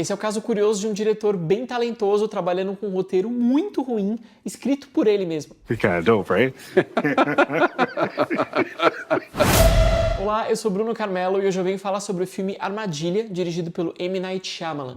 Esse é o caso curioso de um diretor bem talentoso trabalhando com um roteiro muito ruim, escrito por ele mesmo. It's kind of dope, right? Olá, eu sou Bruno Carmelo e hoje eu venho falar sobre o filme Armadilha, dirigido pelo M. Night Shyamalan.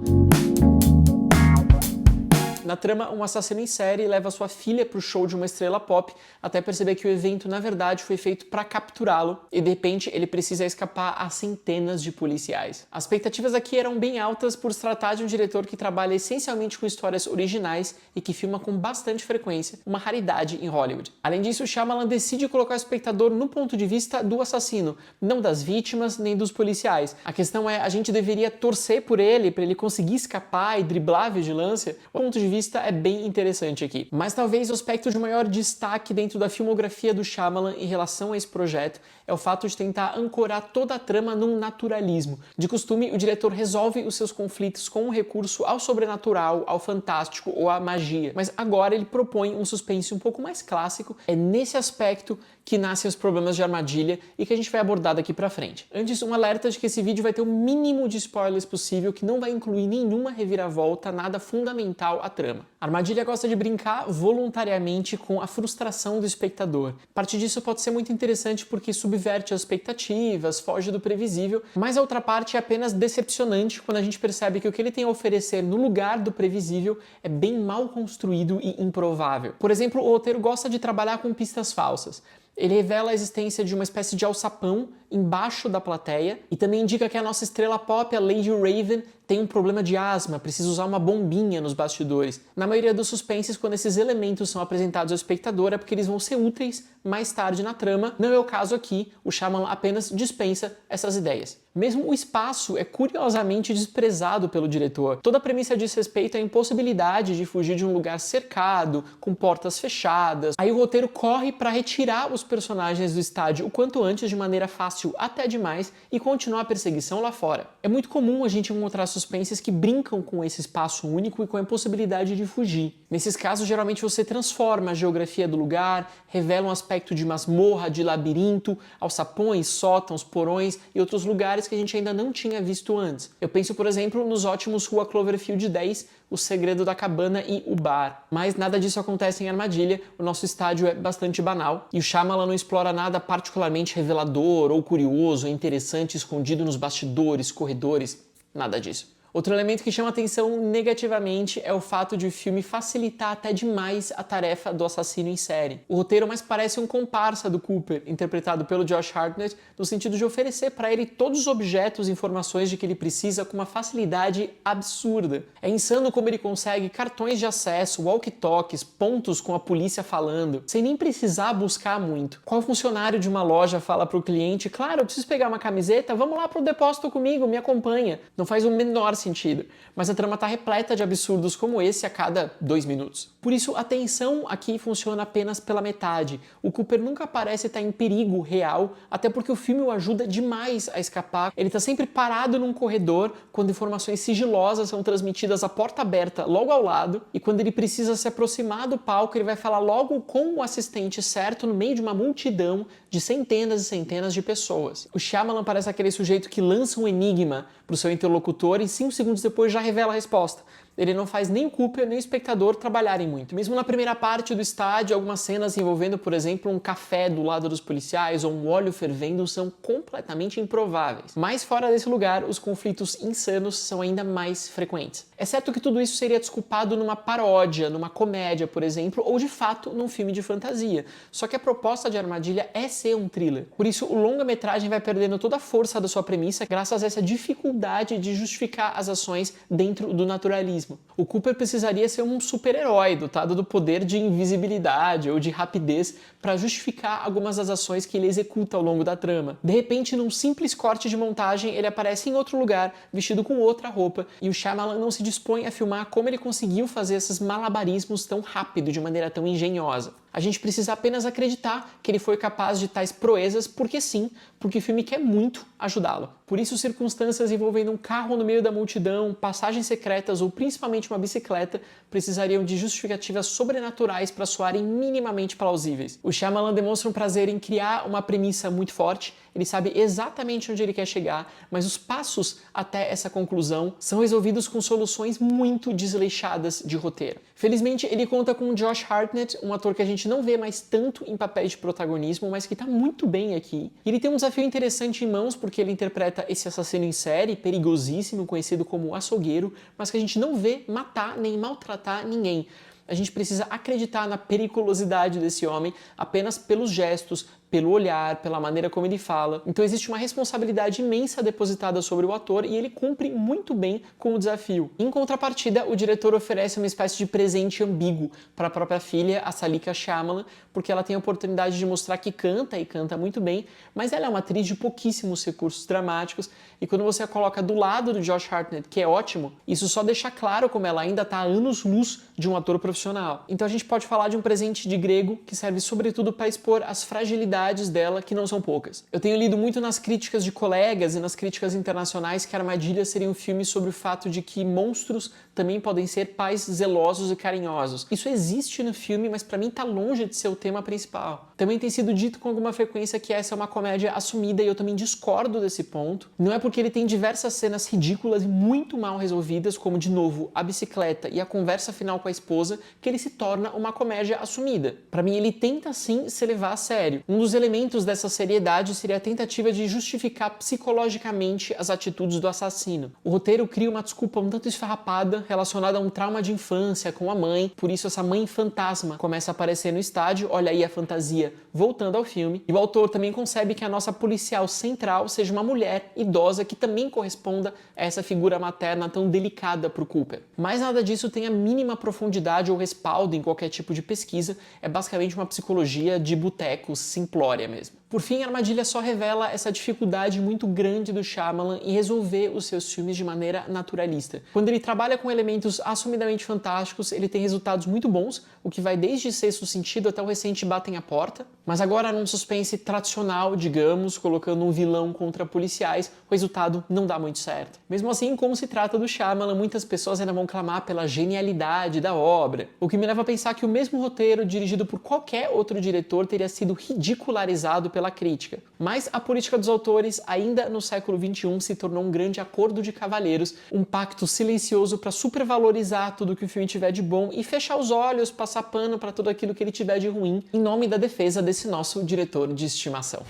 Na trama, um assassino em série leva sua filha para o show de uma estrela pop até perceber que o evento, na verdade, foi feito para capturá-lo e, de repente, ele precisa escapar a centenas de policiais. As expectativas aqui eram bem altas por se tratar de um diretor que trabalha essencialmente com histórias originais e que filma com bastante frequência, uma raridade em Hollywood. Além disso, Shyamalan decide colocar o espectador no ponto de vista do assassino, não das vítimas nem dos policiais. A questão é, a gente deveria torcer por ele, para ele conseguir escapar e driblar a vigilância? O ponto de vista é bem interessante aqui. Mas talvez o aspecto de maior destaque dentro da filmografia do Shyamalan em relação a esse projeto é o fato de tentar ancorar toda a trama num naturalismo. De costume, o diretor resolve os seus conflitos com um recurso ao sobrenatural, ao fantástico ou à magia. Mas agora ele propõe um suspense um pouco mais clássico. É nesse aspecto que nascem os problemas de Armadilha e que a gente vai abordar daqui pra frente. Antes, um alerta de que esse vídeo vai ter o mínimo de spoilers possível, que não vai incluir nenhuma reviravolta, nada fundamental à trama. Armadilha gosta de brincar voluntariamente com a frustração do espectador. Parte disso pode ser muito interessante porque subverte as expectativas, foge do previsível, mas a outra parte é apenas decepcionante quando a gente percebe que o que ele tem a oferecer no lugar do previsível é bem mal construído e improvável. Por exemplo, o roteiro gosta de trabalhar com pistas falsas. Ele revela a existência de uma espécie de alçapão embaixo da plateia e também indica que a nossa estrela pop, a Lady Raven, tem um problema de asma, precisa usar uma bombinha nos bastidores. Na maioria dos suspenses, quando esses elementos são apresentados ao espectador, é porque eles vão ser úteis mais tarde na trama. Não é o caso aqui, o Shyamalan apenas dispensa essas ideias. Mesmo o espaço é curiosamente desprezado pelo diretor. Toda a premissa diz respeito à impossibilidade de fugir de um lugar cercado, com portas fechadas. Aí o roteiro corre para retirar os personagens do estádio o quanto antes, de maneira fácil até demais, e continuar a perseguição lá fora. É muito comum a gente encontrar suspenses que brincam com esse espaço único e com a impossibilidade de fugir. Nesses casos, geralmente você transforma a geografia do lugar, revela um aspecto de masmorra, de labirinto, alçapões, sótãos, porões e outros lugares que a gente ainda não tinha visto antes. Eu penso, por exemplo, nos ótimos Rua Cloverfield 10, O Segredo da Cabana e O Bar. Mas nada disso acontece em Armadilha, o nosso estádio é bastante banal e o Shyamalan não explora nada particularmente revelador ou curioso, interessante, escondido nos bastidores, corredores, nada disso. Outro elemento que chama atenção negativamente é o fato de o filme facilitar até demais a tarefa do assassino em série. O roteiro mais parece um comparsa do Cooper, interpretado pelo Josh Hartnett, no sentido de oferecer para ele todos os objetos e informações de que ele precisa com uma facilidade absurda. É insano como ele consegue cartões de acesso, walkie-talkies, pontos com a polícia falando, sem nem precisar buscar muito. Qual funcionário de uma loja fala para o cliente: claro, eu preciso pegar uma camiseta, vamos lá para o depósito comigo, me acompanha. Não faz o menor sentido, mas a trama está repleta de absurdos como esse a cada 2 minutos. Por isso, a tensão aqui funciona apenas pela metade. O Cooper nunca parece estar em perigo real, até porque o filme o ajuda demais a escapar. Ele está sempre parado num corredor, quando informações sigilosas são transmitidas à porta aberta logo ao lado, e quando ele precisa se aproximar do palco, ele vai falar logo com o assistente certo no meio de uma multidão de centenas e centenas de pessoas. O Shyamalan parece aquele sujeito que lança um enigma para o seu interlocutor e 5 segundos depois já revela a resposta. Ele não faz nem o Cooper nem o espectador trabalharem muito. Mesmo na primeira parte do estádio, algumas cenas envolvendo, por exemplo, um café do lado dos policiais ou um óleo fervendo são completamente improváveis. Mas fora desse lugar, os conflitos insanos são ainda mais frequentes. Exceto que tudo isso seria desculpado numa paródia, numa comédia, por exemplo, ou de fato num filme de fantasia. Só que a proposta de Armadilha é ser um thriller. Por isso, o longa-metragem vai perdendo toda a força da sua premissa graças a essa dificuldade de justificar as ações dentro do naturalismo. O Cooper precisaria ser um super-herói dotado do poder de invisibilidade ou de rapidez para justificar algumas das ações que ele executa ao longo da trama. De repente, num simples corte de montagem, ele aparece em outro lugar, vestido com outra roupa, e o Shyamalan não se dispõe a filmar como ele conseguiu fazer esses malabarismos tão rápido, de maneira tão engenhosa. A gente precisa apenas acreditar que ele foi capaz de tais proezas porque sim, porque o filme quer muito ajudá-lo. Por isso, circunstâncias envolvendo um carro no meio da multidão, passagens secretas ou principalmente uma bicicleta precisariam de justificativas sobrenaturais para soarem minimamente plausíveis. O Shyamalan demonstra um prazer em criar uma premissa muito forte, ele sabe exatamente onde ele quer chegar, mas os passos até essa conclusão são resolvidos com soluções muito desleixadas de roteiro. Felizmente, ele conta com o Josh Hartnett, um ator que a gente não vê mais tanto em papéis de protagonismo, mas que tá muito bem aqui. E ele tem um desafio interessante em mãos, porque ele interpreta esse assassino em série, perigosíssimo, conhecido como açougueiro, mas que a gente não vê matar nem maltratar ninguém. A gente precisa acreditar na periculosidade desse homem apenas pelos gestos, pelo olhar, pela maneira como ele fala. Então existe uma responsabilidade imensa depositada sobre o ator e ele cumpre muito bem com o desafio. Em contrapartida, o diretor oferece uma espécie de presente ambíguo para a própria filha, a Salika Shyamalan, porque ela tem a oportunidade de mostrar que canta e canta muito bem, mas ela é uma atriz de pouquíssimos recursos dramáticos e quando você a coloca do lado do Josh Hartnett, que é ótimo, isso só deixa claro como ela ainda está a anos-luz de um ator profissional. Então a gente pode falar de um presente de grego que serve sobretudo para expor as fragilidades dela, que não são poucas. Eu tenho lido muito nas críticas de colegas e nas críticas internacionais que Armadilha seria um filme sobre o fato de que monstros também podem ser pais zelosos e carinhosos. Isso existe no filme, mas para mim tá longe de ser o tema principal. Também tem sido dito com alguma frequência que essa é uma comédia assumida e eu também discordo desse ponto. Não é porque ele tem diversas cenas ridículas e muito mal resolvidas, como de novo a bicicleta e a conversa final com a esposa, que ele se torna uma comédia assumida. Para mim ele tenta sim se levar a sério. Um dos elementos dessa seriedade seria a tentativa de justificar psicologicamente as atitudes do assassino. O roteiro cria uma desculpa um tanto esfarrapada relacionada a um trauma de infância com a mãe, por isso essa mãe fantasma começa a aparecer no estádio, olha aí a fantasia voltando ao filme, e o autor também concebe que a nossa policial central seja uma mulher idosa que também corresponda a essa figura materna tão delicada para o Cooper. Mas nada disso tem a mínima profundidade ou respaldo em qualquer tipo de pesquisa, é basicamente uma psicologia de boteco simplória mesmo. Por fim, Armadilha só revela essa dificuldade muito grande do Shyamalan em resolver os seus filmes de maneira naturalista. Quando ele trabalha com elementos assumidamente fantásticos, ele tem resultados muito bons, o que vai desde Sexto Sentido até o recente Batem a Porta, mas agora num suspense tradicional, digamos, colocando um vilão contra policiais, o resultado não dá muito certo. Mesmo assim, como se trata do Shyamalan, muitas pessoas ainda vão clamar pela genialidade da obra, o que me leva a pensar que o mesmo roteiro, dirigido por qualquer outro diretor, teria sido ridicularizado pela crítica. Mas a política dos autores, ainda no século XXI, se tornou um grande acordo de cavalheiros, um pacto silencioso para supervalorizar tudo que o filme tiver de bom e fechar os olhos, passar pano para tudo aquilo que ele tiver de ruim, em nome da defesa desse nosso diretor de estimação.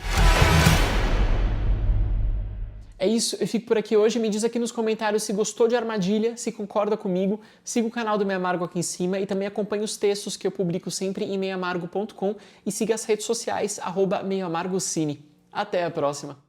É isso, eu fico por aqui hoje. Me diz aqui nos comentários se gostou de Armadilha, se concorda comigo, siga o canal do Meio Amargo aqui em cima e também acompanhe os textos que eu publico sempre em meioamargo.com e siga as redes sociais, @meioamargocine. Até a próxima!